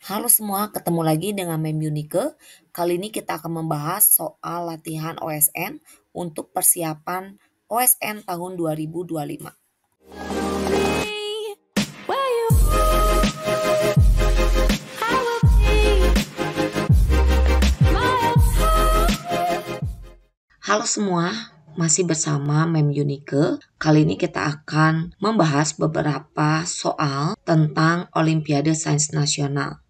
Halo semua, ketemu lagi dengan Mem Yunike. Kali ini kita akan membahas soal latihan OSN untuk persiapan OSN tahun 2025. Halo semua, masih bersama Mem Yunike. Kali ini kita akan membahas beberapa soal tentang Olimpiade Sains Nasional.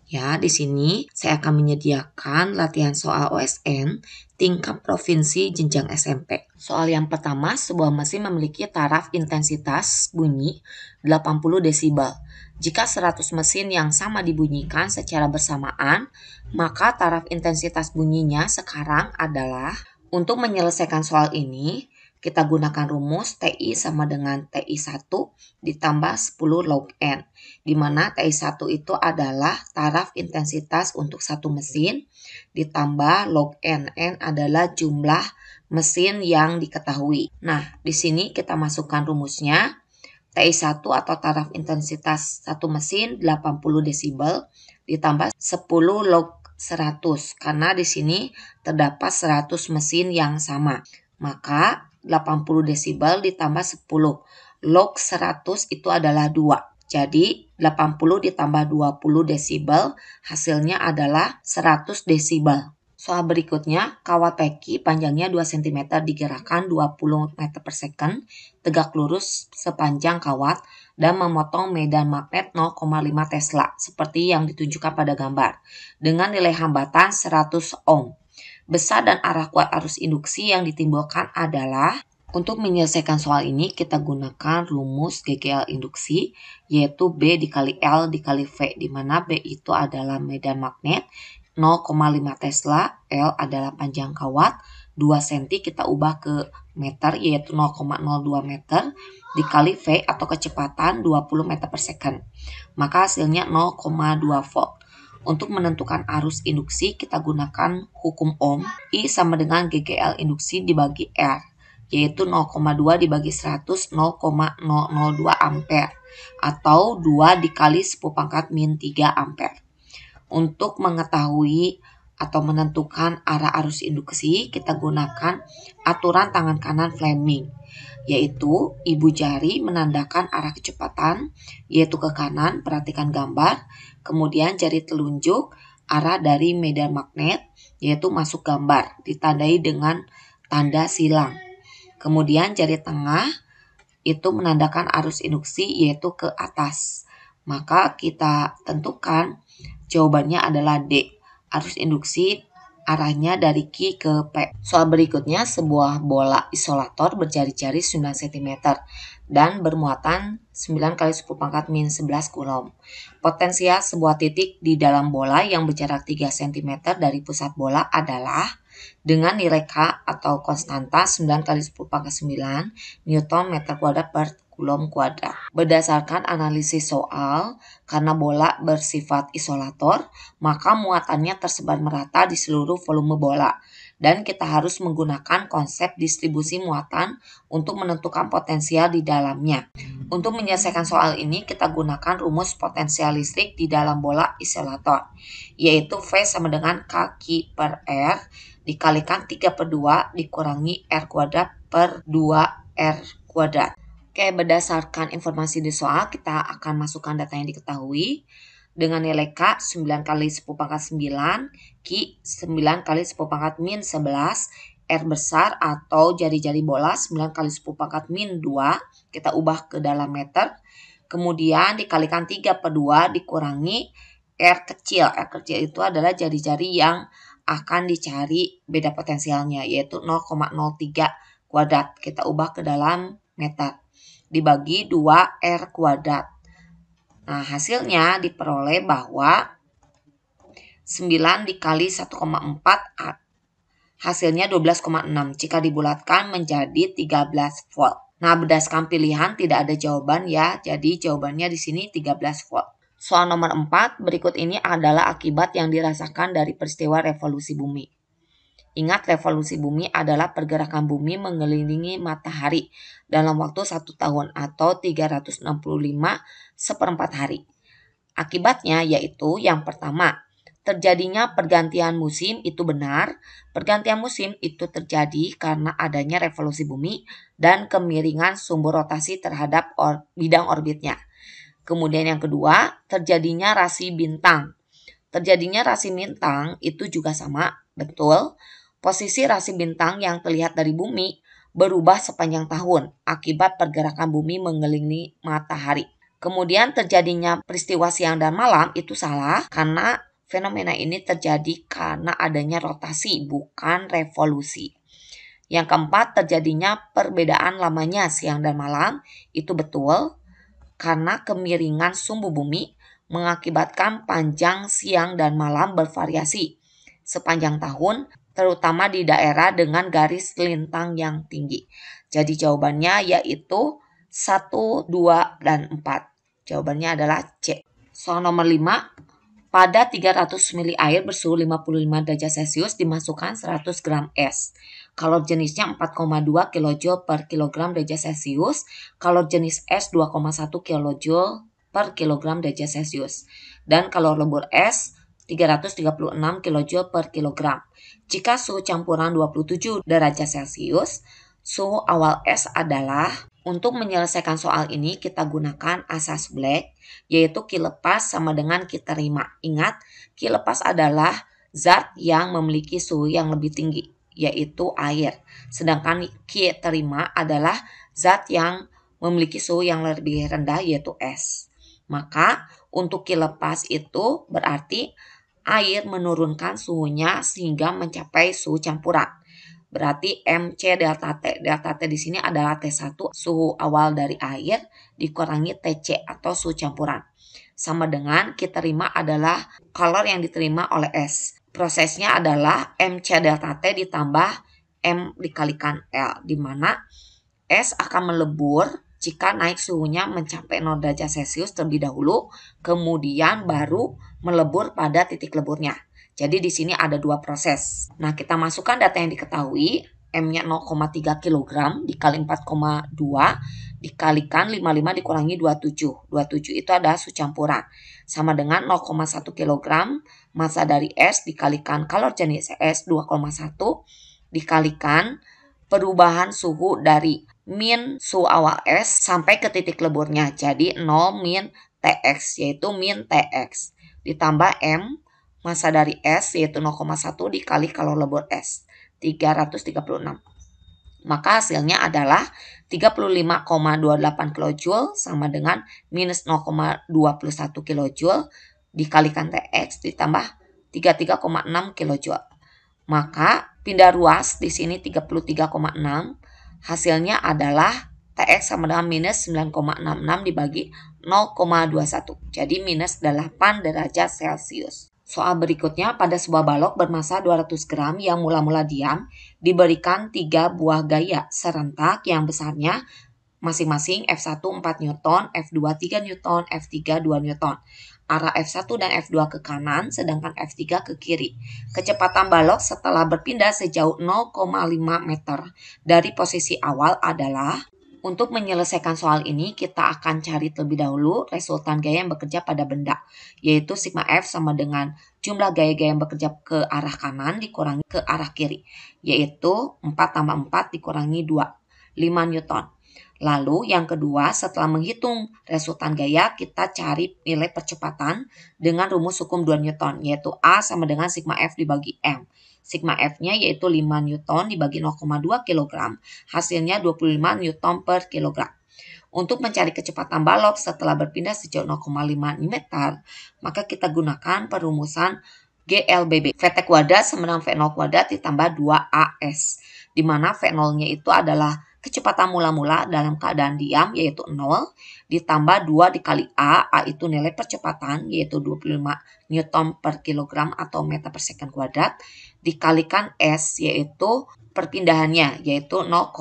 Ya, di sini saya akan menyediakan latihan soal OSN tingkat provinsi jenjang SMP. Soal yang pertama, sebuah mesin memiliki taraf intensitas bunyi 80 desibel. Jika 100 mesin yang sama dibunyikan secara bersamaan, maka taraf intensitas bunyinya sekarang adalah. Untuk menyelesaikan soal ini, kita gunakan rumus TI sama dengan TI1 ditambah 10 log N, di mana TI1 itu adalah taraf intensitas untuk satu mesin, ditambah log N. N adalah jumlah mesin yang diketahui. Nah, di sini kita masukkan rumusnya. TI1 atau taraf intensitas satu mesin 80 desibel ditambah 10 log 100, karena di sini terdapat 100 mesin yang sama. Maka 80 desibel ditambah 10 log 100 itu adalah 2. Jadi 80 ditambah 20 desibel hasilnya adalah 100 desibel. Soal berikutnya, kawat peki panjangnya 2 cm digerakkan 20 meter per second, tegak lurus sepanjang kawat, dan memotong medan magnet 0,5 Tesla, seperti yang ditunjukkan pada gambar, dengan nilai hambatan 100 ohm. Besar dan arah kuat arus induksi yang ditimbulkan adalah. Untuk menyelesaikan soal ini, kita gunakan rumus GGL induksi, yaitu B dikali L dikali V, di mana B itu adalah medan magnet, 0,5 Tesla, L adalah panjang kawat, 2 cm kita ubah ke meter, yaitu 0,02 meter, dikali V atau kecepatan 20 meter per second. Maka hasilnya 0,2 volt. Untuk menentukan arus induksi, kita gunakan hukum Ohm, I sama dengan GGL induksi dibagi R, yaitu 0,2 dibagi 100, 0,002 ampere, atau 2 dikali 10⁻³ ampere. Untuk mengetahui atau menentukan arah arus induksi, kita gunakan aturan tangan kanan Fleming, yaitu ibu jari menandakan arah kecepatan, yaitu ke kanan, perhatikan gambar, kemudian jari telunjuk arah dari medan magnet, yaitu masuk gambar, ditandai dengan tanda silang. Kemudian jari tengah itu menandakan arus induksi, yaitu ke atas. Maka kita tentukan jawabannya adalah D. Arus induksi arahnya dari Q ke P. Soal berikutnya, sebuah bola isolator berjari-jari 9 cm dan bermuatan 9 kali 10⁻⁻11 coulomb. Potensial sebuah titik di dalam bola yang berjarak 3 cm dari pusat bola adalah dengan nilai K atau konstanta 9 kali 10⁻⁹ Newton meter kuadrat per coulomb kuadrat. Berdasarkan analisis soal, karena bola bersifat isolator, maka muatannya tersebar merata di seluruh volume bola, dan kita harus menggunakan konsep distribusi muatan untuk menentukan potensial di dalamnya. Untuk menyelesaikan soal ini, kita gunakan rumus potensial listrik di dalam bola isolator, yaitu V sama dengan K/Q per R dikalikan 3/2 dikurangi R kuadrat per 2R kuadrat. Oke, berdasarkan informasi di soal, kita akan masukkan data yang diketahui. Dengan nilai K 9 kali 10⁻⁹, Q 9 kali 10⁻⁻11, R besar atau jari-jari bola 9 kali 10⁻⁻2, kita ubah ke dalam meter. Kemudian dikalikan 3/2 dikurangi R kecil. R kecil itu adalah jari-jari yang akan dicari beda potensialnya, yaitu 0,03 kuadrat. Kita ubah ke dalam meter. Dibagi 2R kuadrat. Nah, hasilnya diperoleh bahwa 9 dikali 1,4 hasilnya 12,6 jika dibulatkan menjadi 13 volt. Nah, berdasarkan pilihan tidak ada jawaban ya, jadi jawabannya di sini 13 volt. Soal nomor 4, berikut ini adalah akibat yang dirasakan dari peristiwa revolusi bumi. Ingat, revolusi bumi adalah pergerakan bumi mengelilingi matahari dalam waktu 1 tahun atau 365 seperempat hari. Akibatnya yaitu yang pertama, terjadinya pergantian musim itu benar. Pergantian musim itu terjadi karena adanya revolusi bumi dan kemiringan sumbu rotasi terhadap bidang orbitnya. Kemudian yang kedua, terjadinya rasi bintang. Terjadinya rasi bintang itu juga sama, betul. Posisi rasi bintang yang terlihat dari bumi berubah sepanjang tahun akibat pergerakan bumi mengelilingi matahari. Kemudian terjadinya peristiwa siang dan malam itu salah karena fenomena ini terjadi karena adanya rotasi, bukan revolusi. Yang keempat, terjadinya perbedaan lamanya siang dan malam itu betul karena kemiringan sumbu bumi mengakibatkan panjang siang dan malam bervariasi sepanjang tahun, terutama di daerah dengan garis lintang yang tinggi. Jadi jawabannya yaitu 1, 2, dan 4. Jawabannya adalah C. Soal nomor 5. Pada 300 ml air bersuhu 55 derajat Celcius dimasukkan 100 gram es. Kalor jenisnya 4,2 kJ per kilogram derajat Celcius. Kalor jenis es 2,1 kJ per kilogram derajat Celcius. Dan kalor lebur es 336 kJ per kilogram. Jika suhu campuran 27 derajat Celcius, suhu awal es adalah. Untuk menyelesaikan soal ini kita gunakan asas Black, yaitu Q lepas sama dengan Q terima. Ingat, Q lepas adalah zat yang memiliki suhu yang lebih tinggi, yaitu air. Sedangkan Q terima adalah zat yang memiliki suhu yang lebih rendah, yaitu es. Maka untuk Q lepas itu berarti air menurunkan suhunya sehingga mencapai suhu campuran. Berarti MC delta T. Delta T di sini adalah T1, suhu awal dari air, dikurangi TC atau suhu campuran. Sama dengan kita terima adalah kalor yang diterima oleh S. Prosesnya adalah MC delta T ditambah M dikalikan L, di mana S akan melebur jika naik suhunya mencapai 0 derajat Celcius terlebih dahulu, kemudian baru melebur pada titik leburnya. Jadi di sini ada dua proses. Nah, kita masukkan data yang diketahui, M-nya 0,3 kg dikali 4,2 dikalikan 55 dikurangi 27. 27 itu adalah suhu campuran. Sama dengan 0,1 kg massa dari es dikalikan kalor jenis es 2,1 dikalikan perubahan suhu dari min suhu awal es sampai ke titik leburnya. Jadi 0 min Tx, yaitu min Tx. Ditambah M massa dari es yaitu 0,1 dikali kalor lebur es 336. Maka hasilnya adalah 35,28 kJ sama dengan minus 0,21 kJ dikalikan Tx ditambah 33,6 kJ. Maka pindah ruas di sini 33,6, hasilnya adalah Tx sama dengan minus 9,66 dibagi 0,21. Jadi minus 8 derajat Celcius. Soal berikutnya, pada sebuah balok bermassa 200 gram yang mula-mula diam, diberikan 3 buah gaya serentak yang besarnya masing-masing F1 4 Newton, F2 3 Newton, F3 2 Newton. Arah F1 dan F2 ke kanan, sedangkan F3 ke kiri. Kecepatan balok setelah berpindah sejauh 0,5 meter dari posisi awal adalah. Untuk menyelesaikan soal ini, kita akan cari terlebih dahulu resultan gaya yang bekerja pada benda, yaitu sigma F sama dengan jumlah gaya-gaya yang bekerja ke arah kanan dikurangi ke arah kiri, yaitu 4 tambah 4 dikurangi 2, 5 Newton. Lalu yang kedua, setelah menghitung resultan gaya, kita cari nilai percepatan dengan rumus hukum 2 Newton, yaitu A sama dengan sigma F dibagi M. Sigma F-nya yaitu 5 Newton dibagi 0,2 kg, hasilnya 25 Newton per kilogram. Untuk mencari kecepatan balok setelah berpindah sejauh 0,5 meter, maka kita gunakan perumusan GLBB. VT kuadrat sama dengan V0 kuadrat ditambah 2AS, di mana V0-nya itu adalah kecepatan mula-mula dalam keadaan diam yaitu 0 ditambah 2 dikali A itu nilai percepatan yaitu 25 Newton per kilogram atau meter per second kuadrat, dikalikan S yaitu perpindahannya yaitu 0,5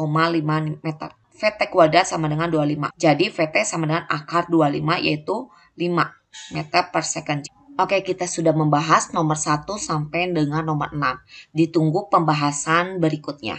meter. VT kuadrat sama dengan 25. Jadi VT sama dengan akar 25 yaitu 5 meter per second. Oke, kita sudah membahas nomor 1 sampai dengan nomor 6. Ditunggu pembahasan berikutnya.